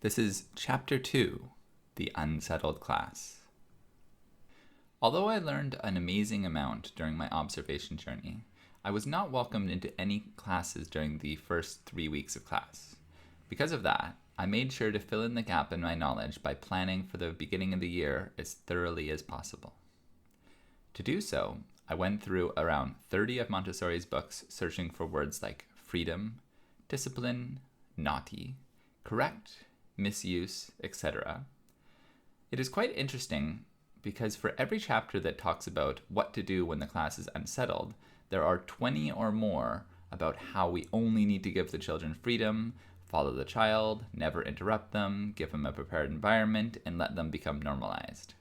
This is Chapter 2, The Unsettled Class. Although I learned an amazing amount during my observation journey, I was not welcomed into any classes during the first 3 weeks of class. Because of that, I made sure to fill in the gap in my knowledge by planning for the beginning of the year as thoroughly as possible. To do so, I went through around 30 of Montessori's books searching for words like freedom, discipline, naughty, correct, misuse, etc. It is quite interesting because for every chapter that talks about what to do when the class is unsettled, there are 20 or more about how we only need to give the children freedom, follow the child, never interrupt them, give them a prepared environment, and let them become normalized.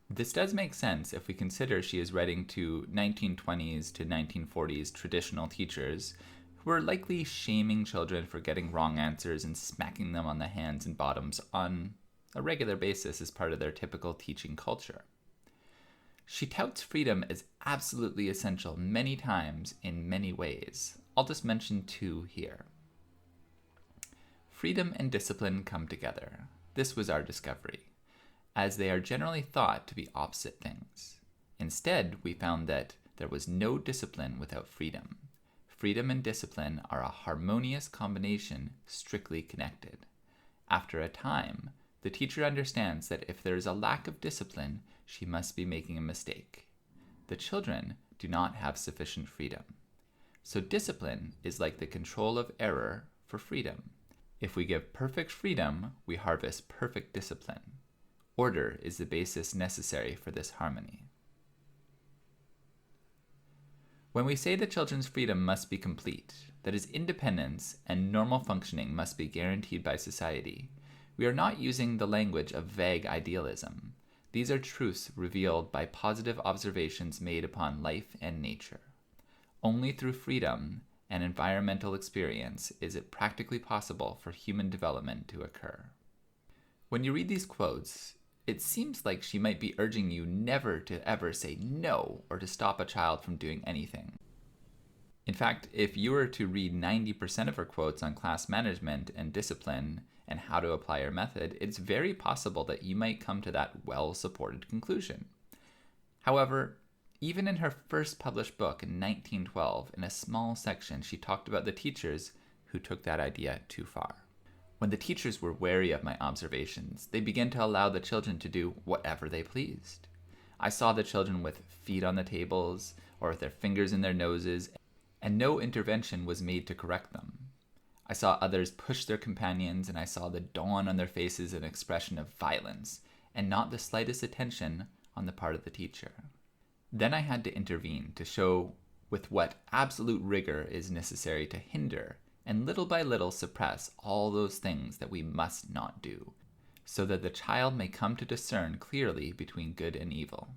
This does make sense if we consider she is writing to 1920s to 1940s traditional teachers who were likely shaming children for getting wrong answers and smacking them on the hands and bottoms on a regular basis as part of their typical teaching culture. She touts freedom as absolutely essential many times in many ways. I'll just mention two here. Freedom and discipline come together. This was our discovery, as they are generally thought to be opposite things. Instead, we found that there was no discipline without freedom. Freedom and discipline are a harmonious combination, strictly connected. After a time, the teacher understands that if there is a lack of discipline, she must be making a mistake. The children do not have sufficient freedom. So discipline is like the control of error for freedom. If we give perfect freedom, we harvest perfect discipline. Order is the basis necessary for this harmony. When we say that children's freedom must be complete, that is, independence and normal functioning must be guaranteed by society, we are not using the language of vague idealism. These are truths revealed by positive observations made upon life and nature. Only through freedom and environmental experience is it practically possible for human development to occur. When you read these quotes, it seems like she might be urging you never to ever say no or to stop a child from doing anything. In fact, if you were to read 90% of her quotes on class management and discipline and how to apply her method, it's very possible that you might come to that well-supported conclusion. However, even in her first published book in 1912, in a small section, she talked about the teachers who took that idea too far. When the teachers were wary of my observations, they began to allow the children to do whatever they pleased. I saw the children with feet on the tables or with their fingers in their noses, and no intervention was made to correct them. I saw others push their companions, and I saw the dawn on their faces an expression of violence, and not the slightest attention on the part of the teacher. Then I had to intervene to show with what absolute rigor is necessary to hinder and little by little suppress all those things that we must not do, so that the child may come to discern clearly between good and evil.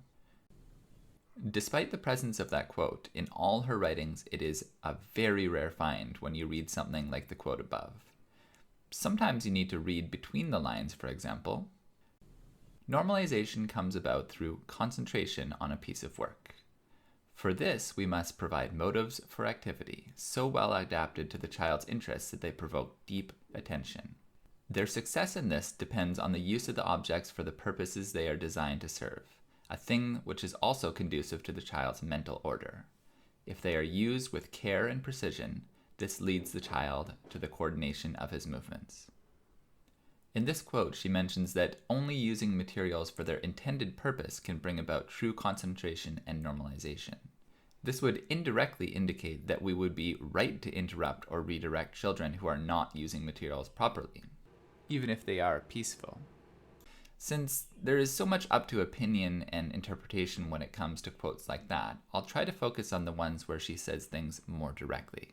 Despite the presence of that quote in all her writings, it is a very rare find when you read something like the quote above. Sometimes you need to read between the lines, for example. Normalization comes about through concentration on a piece of work. For this, we must provide motives for activity so well adapted to the child's interests that they provoke deep attention. Their success in this depends on the use of the objects for the purposes they are designed to serve, a thing which is also conducive to the child's mental order. If they are used with care and precision, this leads the child to the coordination of his movements. In this quote, she mentions that only using materials for their intended purpose can bring about true concentration and normalization. This would indirectly indicate that we would be right to interrupt or redirect children who are not using materials properly, even if they are peaceful. Since there is so much up to opinion and interpretation when it comes to quotes like that, I'll try to focus on the ones where she says things more directly.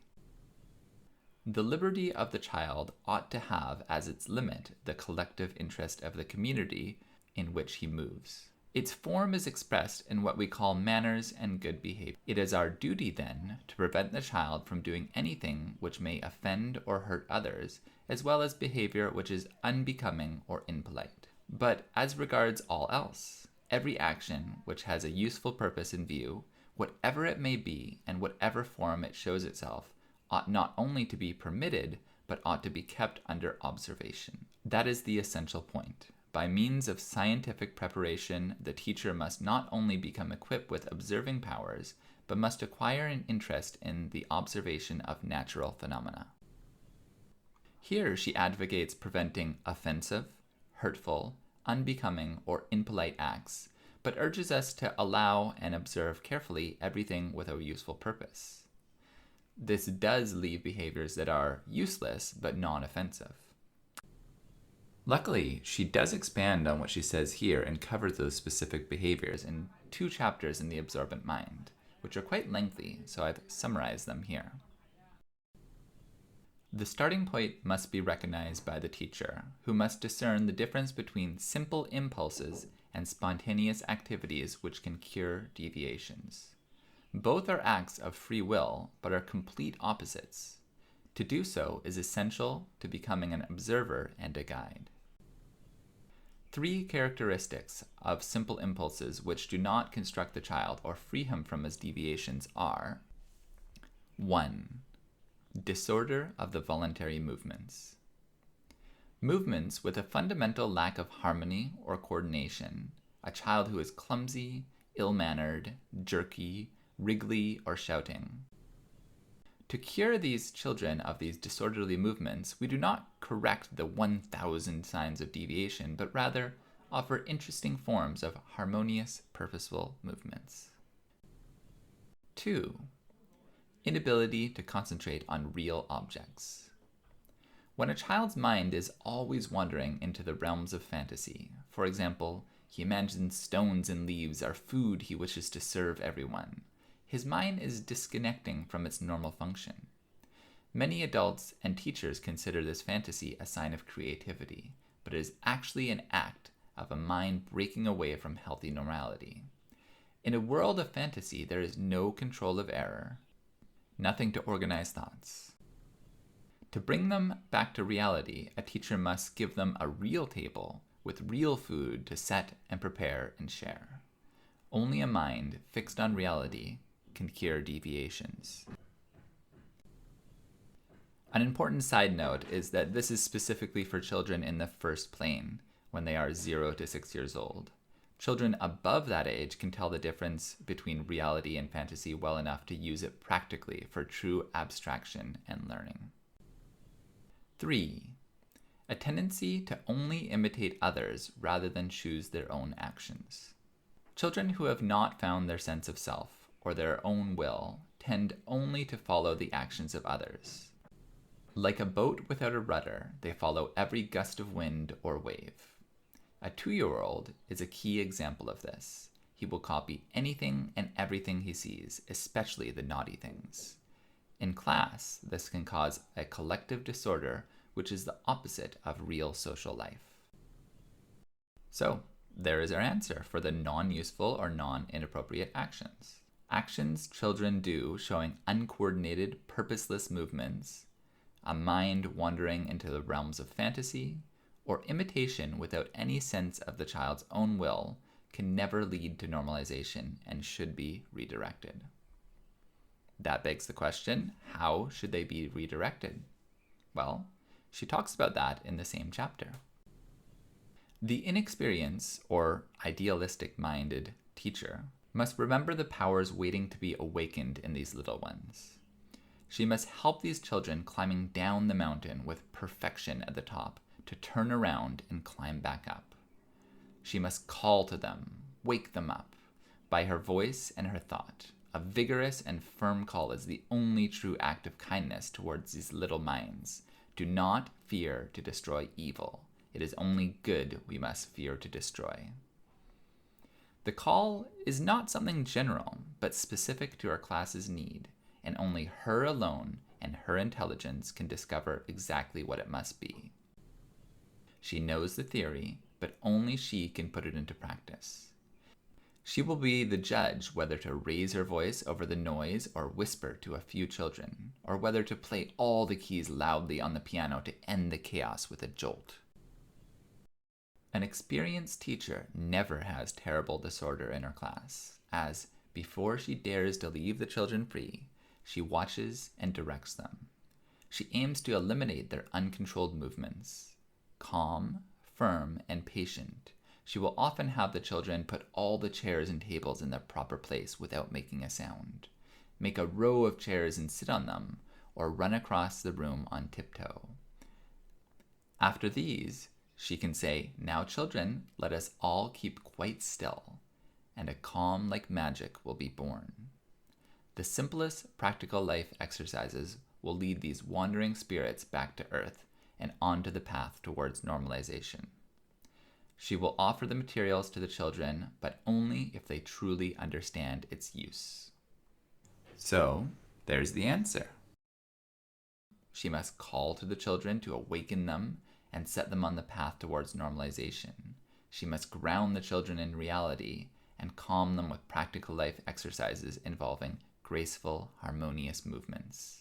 The liberty of the child ought to have as its limit the collective interest of the community in which he moves. Its form is expressed in what we call manners and good behavior. It is our duty, then, to prevent the child from doing anything which may offend or hurt others, as well as behavior which is unbecoming or impolite. But as regards all else, every action which has a useful purpose in view, whatever it may be and whatever form it shows itself, ought not only to be permitted, but ought to be kept under observation. That is the essential point. By means of scientific preparation, the teacher must not only become equipped with observing powers, but must acquire an interest in the observation of natural phenomena. Here she advocates preventing offensive, hurtful, unbecoming, or impolite acts, but urges us to allow and observe carefully everything with a useful purpose. This does leave behaviors that are useless but non-offensive. Luckily, she does expand on what she says here and covers those specific behaviors in 2 chapters in The Absorbent Mind, which are quite lengthy, so I've summarized them here. The starting point must be recognized by the teacher, who must discern the difference between simple impulses and spontaneous activities which can cure deviations. Both are acts of free will, but are complete opposites. To do so is essential to becoming an observer and a guide. 3 characteristics of simple impulses which do not construct the child or free him from his deviations are: 1. Disorder of the voluntary movements. Movements with a fundamental lack of harmony or coordination, a child who is clumsy, ill-mannered, jerky, wriggly, or shouting. To cure these children of these disorderly movements, we do not correct the 1,000 signs of deviation, but rather offer interesting forms of harmonious, purposeful movements. 2. Inability to concentrate on real objects. When a child's mind is always wandering into the realms of fantasy, for example, he imagines stones and leaves are food he wishes to serve everyone, his mind is disconnecting from its normal function. Many adults and teachers consider this fantasy a sign of creativity, but it is actually an act of a mind breaking away from healthy normality. In a world of fantasy, there is no control of error, nothing to organize thoughts. To bring them back to reality, a teacher must give them a real table with real food to set and prepare and share. Only a mind fixed on reality can cure deviations. An important side note is that this is specifically for children in the first plane, when they are 0 to 6 years old. Children above that age can tell the difference between reality and fantasy well enough to use it practically for true abstraction and learning. 3. A tendency to only imitate others rather than choose their own actions. Children who have not found their sense of self or their own will tend only to follow the actions of others. Like a boat without a rudder, they follow every gust of wind or wave. A 2-year-old is a key example of this. He will copy anything and everything he sees, especially the naughty things. In class, this can cause a collective disorder, which is the opposite of real social life. So, there is our answer for the non-useful or non-inappropriate actions. Actions children do showing uncoordinated, purposeless movements, a mind wandering into the realms of fantasy, or imitation without any sense of the child's own will can never lead to normalization and should be redirected. That begs the question, how should they be redirected? Well, she talks about that in the same chapter. The inexperienced or idealistic-minded teacher must remember the powers waiting to be awakened in these little ones. She must help these children climbing down the mountain with perfection at the top to turn around and climb back up. She must call to them, wake them up, by her voice and her thought. A vigorous and firm call is the only true act of kindness towards these little minds. Do not fear to destroy evil. It is only good we must fear to destroy. The call is not something general, but specific to our class's need, and only her alone and her intelligence can discover exactly what it must be. She knows the theory, but only she can put it into practice. She will be the judge whether to raise her voice over the noise or whisper to a few children, or whether to play all the keys loudly on the piano to end the chaos with a jolt. An experienced teacher never has terrible disorder in her class, as, before she dares to leave the children free, she watches and directs them. She aims to eliminate their uncontrolled movements. Calm, firm, and patient, she will often have the children put all the chairs and tables in their proper place without making a sound, make a row of chairs and sit on them, or run across the room on tiptoe. After these, she can say, "Now, children, let us all keep quite still," and a calm like magic will be born. The simplest practical life exercises will lead these wandering spirits back to earth and onto the path towards normalization. She will offer the materials to the children, but only if they truly understand its use. So, there's the answer. She must call to the children to awaken them and set them on the path towards normalization. She must ground the children in reality and calm them with practical life exercises involving graceful, harmonious movements.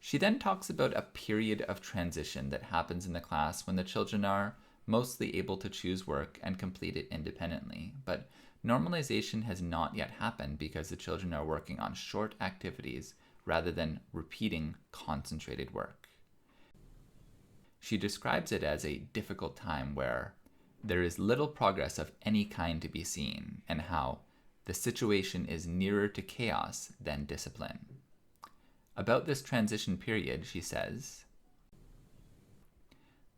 She then talks about a period of transition that happens in the class when the children are mostly able to choose work and complete it independently, but normalization has not yet happened because the children are working on short activities rather than repeating concentrated work. She describes it as a difficult time where there is little progress of any kind to be seen, and how the situation is nearer to chaos than discipline. About this transition period, she says,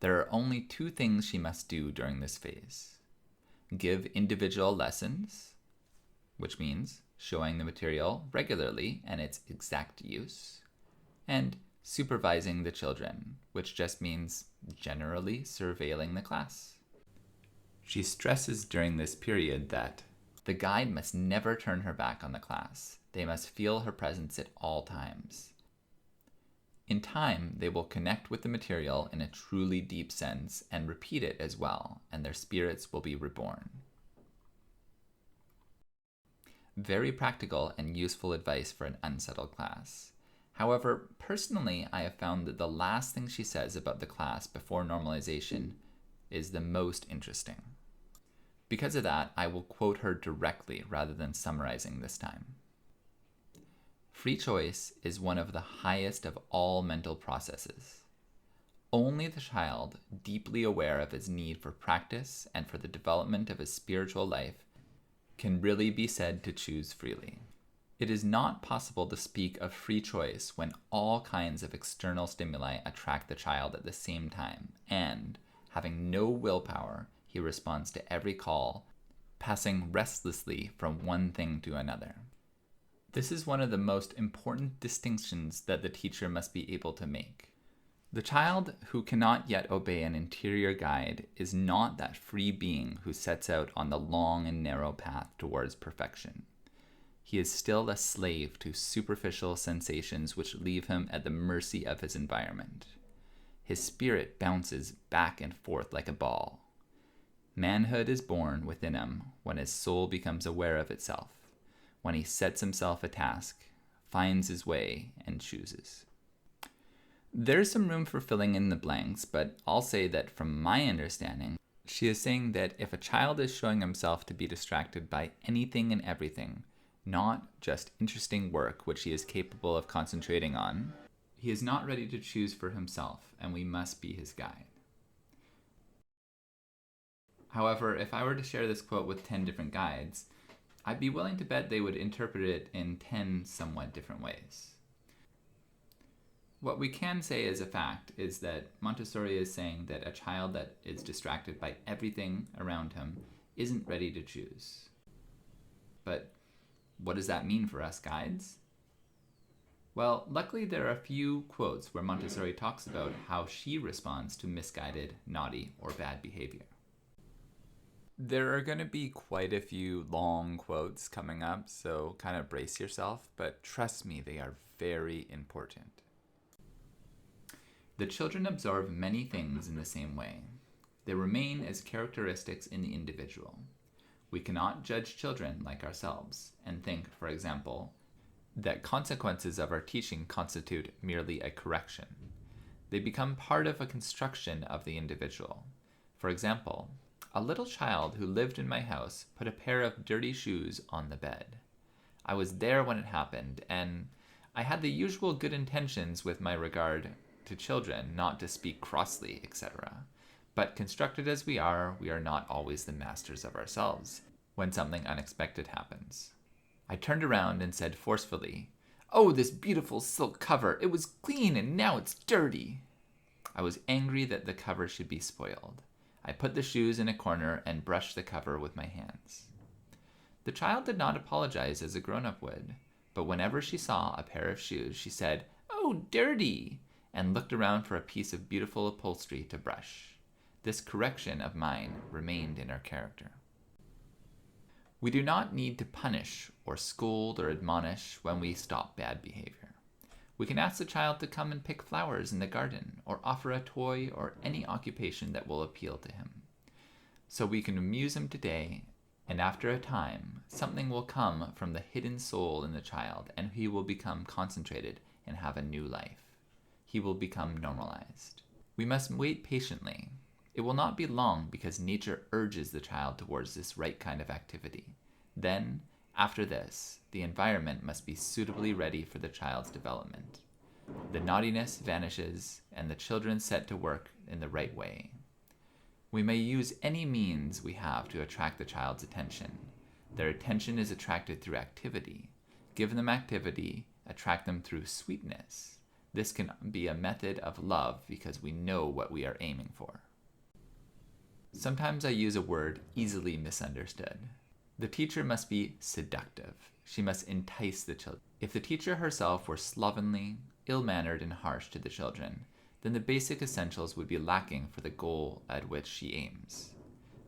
there are only two things she must do during this phase: give individual lessons, which means showing the material regularly and its exact use, and supervising the children, which just means generally surveilling the class. She stresses during this period that the guide must never turn her back on the class. They must feel her presence at all times. In time, they will connect with the material in a truly deep sense and repeat it as well, and their spirits will be reborn. Very practical and useful advice for an unsettled class. However, personally, I have found that the last thing she says about the class before normalization is the most interesting. Because of that, I will quote her directly rather than summarizing this time. Free choice is one of the highest of all mental processes. Only the child, deeply aware of his need for practice and for the development of his spiritual life, can really be said to choose freely. It is not possible to speak of free choice when all kinds of external stimuli attract the child at the same time, and, having no willpower, he responds to every call, passing restlessly from one thing to another. This is one of the most important distinctions that the teacher must be able to make. The child who cannot yet obey an interior guide is not that free being who sets out on the long and narrow path towards perfection. He is still a slave to superficial sensations which leave him at the mercy of his environment. His spirit bounces back and forth like a ball. Manhood is born within him when his soul becomes aware of itself, when he sets himself a task, finds his way, and chooses. There's some room for filling in the blanks, but I'll say that from my understanding, she is saying that if a child is showing himself to be distracted by anything and everything, not just interesting work which he is capable of concentrating on, he is not ready to choose for himself, and we must be his guide. However, if I were to share this quote with 10 different guides, I'd be willing to bet they would interpret it in 10 somewhat different ways. What we can say as a fact is that Montessori is saying that a child that is distracted by everything around him isn't ready to choose. But what does that mean for us guides? Well, luckily there are a few quotes where Montessori talks about how she responds to misguided, naughty, or bad behavior. There are going to be quite a few long quotes coming up, so kind of brace yourself, but trust me, they are very important. The children absorb many things in the same way. They remain as characteristics in the individual. We cannot judge children like ourselves and think, for example, that consequences of our teaching constitute merely a correction. They become part of a construction of the individual. For example, a little child who lived in my house put a pair of dirty shoes on the bed. I was there when it happened, and I had the usual good intentions with my regard to children, not to speak crossly, etc. But constructed as we are not always the masters of ourselves when something unexpected happens. I turned around and said forcefully, "Oh, this beautiful silk cover! It was clean and now it's dirty!" I was angry that the cover should be spoiled. I put the shoes in a corner and brushed the cover with my hands. The child did not apologize as a grown-up would, but whenever she saw a pair of shoes, she said, "Oh, dirty!" and looked around for a piece of beautiful upholstery to brush. This correction of mine remained in her character. We do not need to punish or scold or admonish when we stop bad behavior. We can ask the child to come and pick flowers in the garden, or offer a toy or any occupation that will appeal to him. So we can amuse him today, and after a time, something will come from the hidden soul in the child, and he will become concentrated and have a new life. He will become normalized. We must wait patiently. It will not be long because nature urges the child towards this right kind of activity. Then, after this, the environment must be suitably ready for the child's development. The naughtiness vanishes, and the children set to work in the right way. We may use any means we have to attract the child's attention. Their attention is attracted through activity. Give them activity, attract them through sweetness. This can be a method of love because we know what we are aiming for. Sometimes I use a word easily misunderstood. The teacher must be seductive. She must entice the children. If the teacher herself were slovenly, ill-mannered, and harsh to the children, then the basic essentials would be lacking for the goal at which she aims.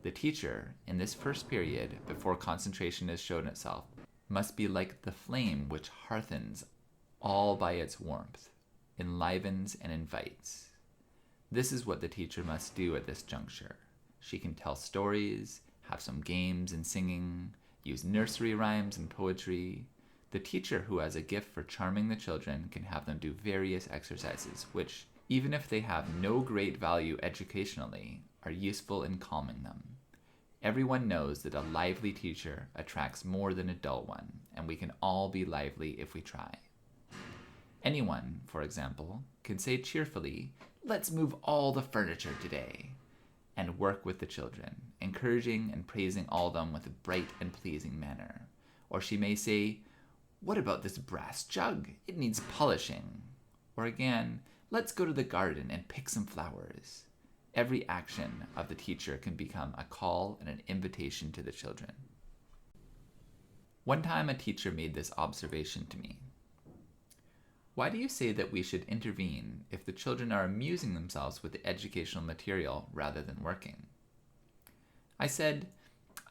The teacher, in this first period, before concentration has shown itself, must be like the flame which hearthens all by its warmth, enlivens and invites. This is what the teacher must do at this juncture. She can tell stories, have some games and singing, use nursery rhymes and poetry. The teacher who has a gift for charming the children can have them do various exercises, which, even if they have no great value educationally, are useful in calming them. Everyone knows that a lively teacher attracts more than a dull one, and we can all be lively if we try. Anyone, for example, can say cheerfully, "Let's move all the furniture today," and work with the children, encouraging and praising all of them with a bright and pleasing manner. Or she may say, "What about this brass jug? It needs polishing." Or again, "Let's go to the garden and pick some flowers." Every action of the teacher can become a call and an invitation to the children. One time a teacher made this observation to me. "Why do you say that we should intervene if the children are amusing themselves with the educational material rather than working?" I said,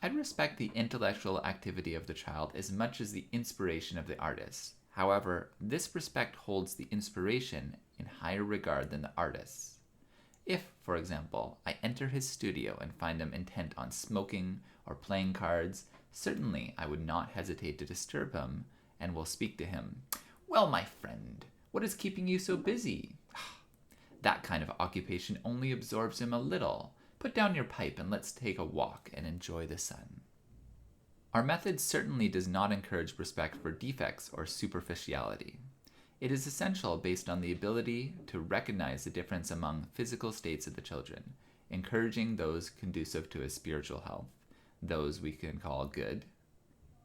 "I respect the intellectual activity of the child as much as the inspiration of the artist. However, this respect holds the inspiration in higher regard than the artist. If, for example, I enter his studio and find him intent on smoking or playing cards, certainly I would not hesitate to disturb him and will speak to him. 'Well, my friend, what is keeping you so busy?' That kind of occupation only absorbs him a little. Put down your pipe and let's take a walk and enjoy the sun." Our method certainly does not encourage respect for defects or superficiality. It is essential based on the ability to recognize the difference among physical states of the children, encouraging those conducive to his spiritual health, those we can call good,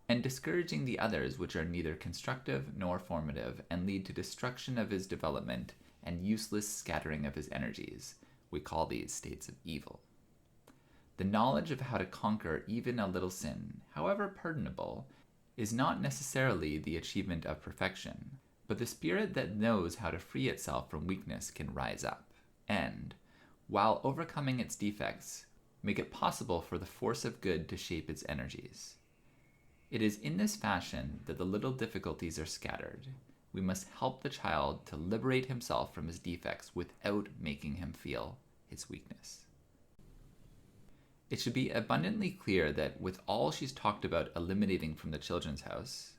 and discouraging the others which are neither constructive nor formative and lead to destruction of his development and useless scattering of his energies. We call these states of evil. The knowledge of how to conquer even a little sin, however pardonable, is not necessarily the achievement of perfection, but the spirit that knows how to free itself from weakness can rise up, and, while overcoming its defects, make it possible for the force of good to shape its energies. It is in this fashion that the little difficulties are scattered. We must help the child to liberate himself from his defects without making him feel his weakness. It should be abundantly clear that with all she's talked about eliminating from the children's house,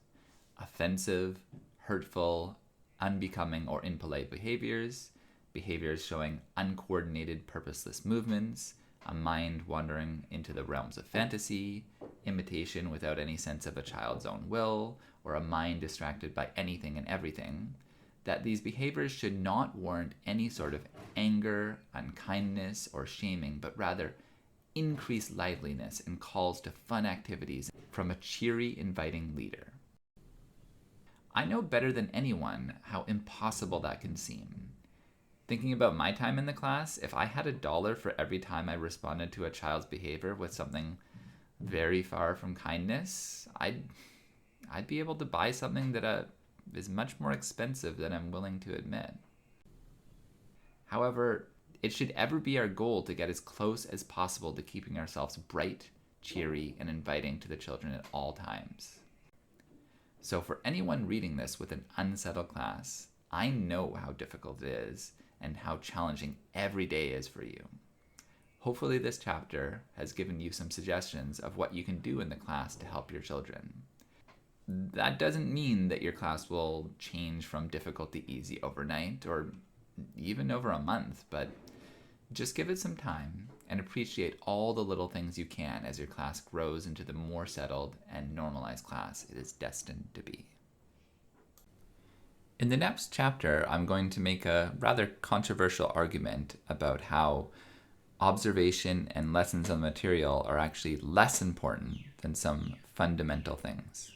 offensive, hurtful, unbecoming, or impolite behaviors, behaviors showing uncoordinated, purposeless movements, a mind wandering into the realms of fantasy, imitation without any sense of a child's own will, or a mind distracted by anything and everything, that these behaviors should not warrant any sort of anger, unkindness, or shaming, but rather increased liveliness and calls to fun activities from a cheery, inviting leader. I know better than anyone how impossible that can seem. Thinking about my time in the class, if I had $1 for every time I responded to a child's behavior with something very far from kindness, I'd be able to buy something that is much more expensive than I'm willing to admit. However, it should ever be our goal to get as close as possible to keeping ourselves bright, cheery, and inviting to the children at all times. So for anyone reading this with an unsettled class, I know how difficult it is and how challenging every day is for you. Hopefully this chapter has given you some suggestions of what you can do in the class to help your children. That doesn't mean that your class will change from difficult to easy overnight or even over a month, but just give it some time and appreciate all the little things you can as your class grows into the more settled and normalized class it is destined to be. In the next chapter, I'm going to make a rather controversial argument about how observation and lessons on the material are actually less important than some fundamental things.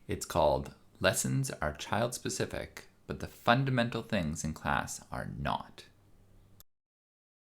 It's called Lessons Are Child-Specific, but the fundamental things in class are not.